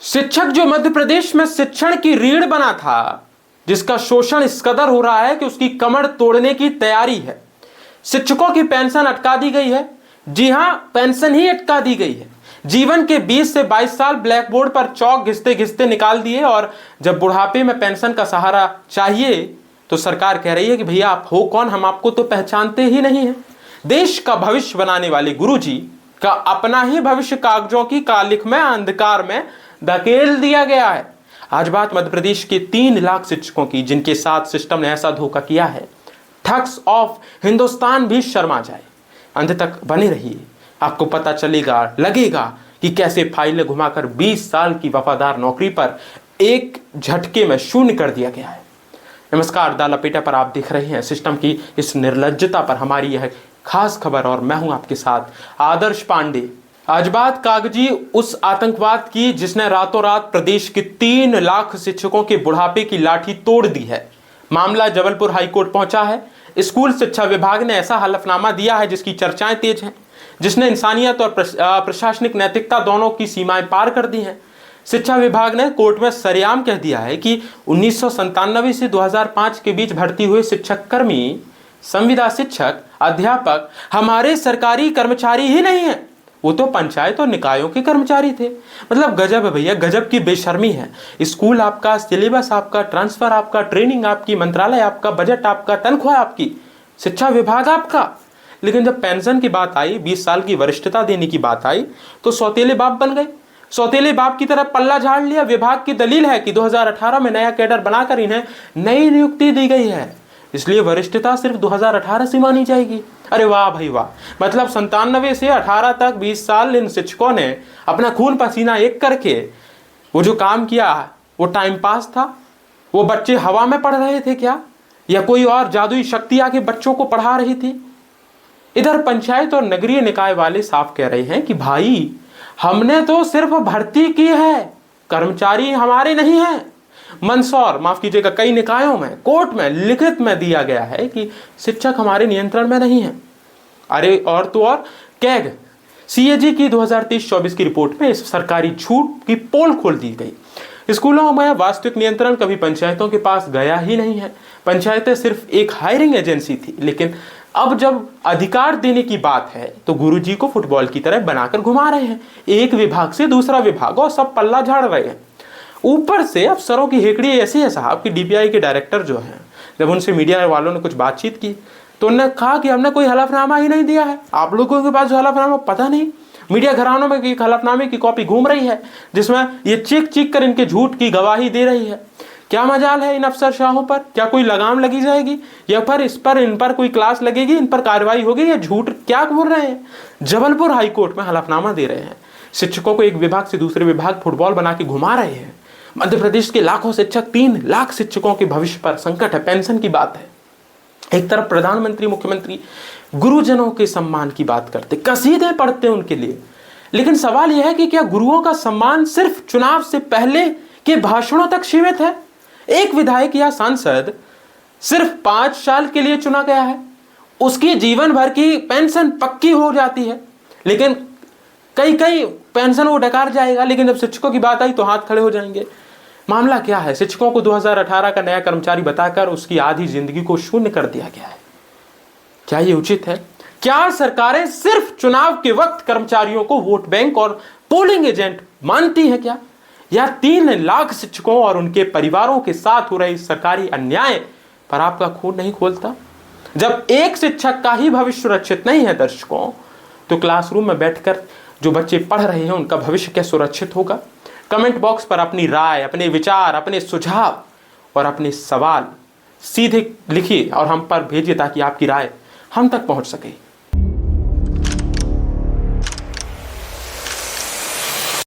शिक्षक जो मध्य प्रदेश में शिक्षण की रीढ़ बना था, जिसका शोषण इस कदर हो रहा है कि उसकी कमर तोड़ने की तैयारी है। शिक्षकों की पेंशन अटका दी गई है। जी हां, पेंशन ही अटका दी गई है। जीवन के 20 से 22 साल ब्लैक बोर्ड पर चौक घिसते घिसते निकाल दिए और जब बुढ़ापे में पेंशन का सहारा चाहिए तो सरकार कह रही है कि भैया आप हो कौन, हम आपको तो पहचानते ही नहीं है। देश का भविष्य बनाने वाले गुरुजी का अपना ही भविष्य कागजों की कालिख में, अंधकार में धकेल दिया गया है। आज बात मध्य प्रदेश के 3 लाख शिक्षकों की, जिनके साथ सिस्टम ने ऐसा धोखा किया है, ठग्स ऑफ हिंदुस्तान भी शर्मा जाए। अंत तक बने रहिए, आपको पता चलेगा, लगेगा कि कैसे फाइलें घुमाकर 20 साल की वफादार नौकरी पर एक झटके में शून्य कर दिया गया है। नमस्कार, द लपेटा पर आप देख रहे हैं सिस्टम की इस निर्लज्जता पर हमारी यह खास खबर और मैं हूं आपके साथ आदर्श पांडे। आज बात कागजी उस आतंकवाद की जिसने रातों रात प्रदेश के 3 लाख शिक्षकों के बुढ़ापे की लाठी तोड़ दी है। मामला जबलपुर हाईकोर्ट पहुंचा है। स्कूल शिक्षा विभाग ने ऐसा हलफनामा दिया है जिसकी चर्चाएं तेज हैं, जिसने इंसानियत और प्रशासनिक नैतिकता दोनों की सीमाएं पार कर दी हैं। शिक्षा विभाग ने कोर्ट में सरेआम कह दिया है कि 1997 से 2005 के बीच भर्ती हुए शिक्षक कर्मी, संविदा शिक्षक, अध्यापक हमारे सरकारी कर्मचारी ही नहीं है, वो तो पंचायत और निकायों के कर्मचारी थे। मतलब गजब है भैया, गजब की बेशर्मी है। स्कूल आपका, सिलेबस आपका, ट्रांसफर आपका, ट्रेनिंग आपकी, मंत्रालय आपका, बजट आपका, तनख्वाह आपकी, शिक्षा विभाग आपका। लेकिन जब पेंशन की बात आई, 20 साल की वरिष्ठता देने की बात आई, तो सौतेले बाप बन गए। सौतेले बाप की तरफ पल्ला झाड़ लिया। विभाग की दलील है कि 2018 में नया कैडर बनाकर इन्हें नई नियुक्ति दी गई है, इसलिए वरिष्ठता सिर्फ 2018 से मानी जाएगी। अरे वाह भाई वाह, मतलब 97 से 18 तक 20 साल इन शिक्षकों ने अपना खून पसीना एक करके वो जो काम किया, वो टाइम पास था? वो बच्चे हवा में पढ़ रहे थे क्या, या कोई और जादुई शक्ति आके बच्चों को पढ़ा रही थी? इधर पंचायत और नगरीय निकाय वाले साफ कह रहे हैं कि भाई हमने तो सिर्फ भर्ती की है, कर्मचारी हमारे नहीं हैं। मंदसौर, माफ कीजिएगा, कई निकायों में कोर्ट में लिखित में दिया गया है कि शिक्षक हमारे नियंत्रण में नहीं है। अरे और तो और, कैग सीएजी की 2023-24 की रिपोर्ट में इस सरकारी झूठ की पोल खोल दी गई। स्कूलों में वास्तविक नियंत्रण कभी पंचायतों के पास गया ही नहीं है। पंचायतें सिर्फ एक हायरिंग एजेंसी थी, लेकिन अब जब अधिकार देने की बात है तो गुरुजी को फुटबॉल की तरह बनाकर घुमा रहे हैं, एक विभाग से दूसरा विभाग, और सब पल्ला झाड़ रहे हैं। ऊपर से अफसरों की हेकड़ी ऐसी है साहब कि डीपीआई के डायरेक्टर जो हैं, जब उनसे मीडिया वालों ने कुछ बातचीत की तो उन्होंने कहा कि हमने कोई हलफनामा ही नहीं दिया है। आप लोगों के पास जो हलफनामा पता नहीं, मीडिया घरानों में एक हलफनामे की कॉपी घूम रही है जिसमें ये चीख चीख कर इनके झूठ की गवाही दे रही है। क्या मजाल है इन अफसरशाहों पर? क्या कोई लगाम लगी जाएगी, या फिर इन पर कोई क्लास लगेगी, इन पर कार्रवाई होगी, या झूठ क्या बोल रहे हैं? जबलपुर हाईकोर्ट में हलफनामा दे रहे हैं, शिक्षकों को एक विभाग से दूसरे विभाग फुटबॉल बना के घुमा रहे हैं। मध्य प्रदेश के लाखों शिक्षक, 3 लाख शिक्षकों के भविष्य पर संकट है। पेंशन की बात है, एक तरफ प्रधानमंत्री, मुख्यमंत्री गुरुजनों के सम्मान की बात करते, कसीदे पढ़ते उनके लिए, लेकिन सवाल यह है कि क्या गुरुओं का सम्मान सिर्फ चुनाव से पहले के भाषणों तक सीमित है? एक विधायक या सांसद सिर्फ 5 साल के लिए चुना गया है, उसकी जीवन भर की पेंशन पक्की हो जाती है, लेकिन कई पेंशन वो डकार जाएगा, लेकिन जब शिक्षकों की बात आई तो हाथ खड़े हो जाएंगे। मामला क्या है? शिक्षकों को 2018 का नया कर्मचारी बताकर उसकी आधी जिंदगी को शून्य कर दिया गया है। क्या ये उचित है? क्या सरकारें सिर्फ चुनाव के वक्त कर्मचारियों को वोट बैंक और पोलिंग एजेंट मानती है क्या? या 3 लाख शिक्षकों और उनके परिवारों के साथ हो रहे सरकारी अन्याय पर आपका खून नहीं खोलता? जब एक शिक्षक का ही भविष्य सुरक्षित नहीं है दर्शकों, तो क्लासरूम में बैठकर जो बच्चे पढ़ रहे हैं उनका भविष्य क्या सुरक्षित होगा? कमेंट बॉक्स पर अपनी राय, अपने विचार, अपने सुझाव और अपने सवाल सीधे लिखिए और हम पर भेजिए ताकि आपकी राय हम तक पहुंच सके।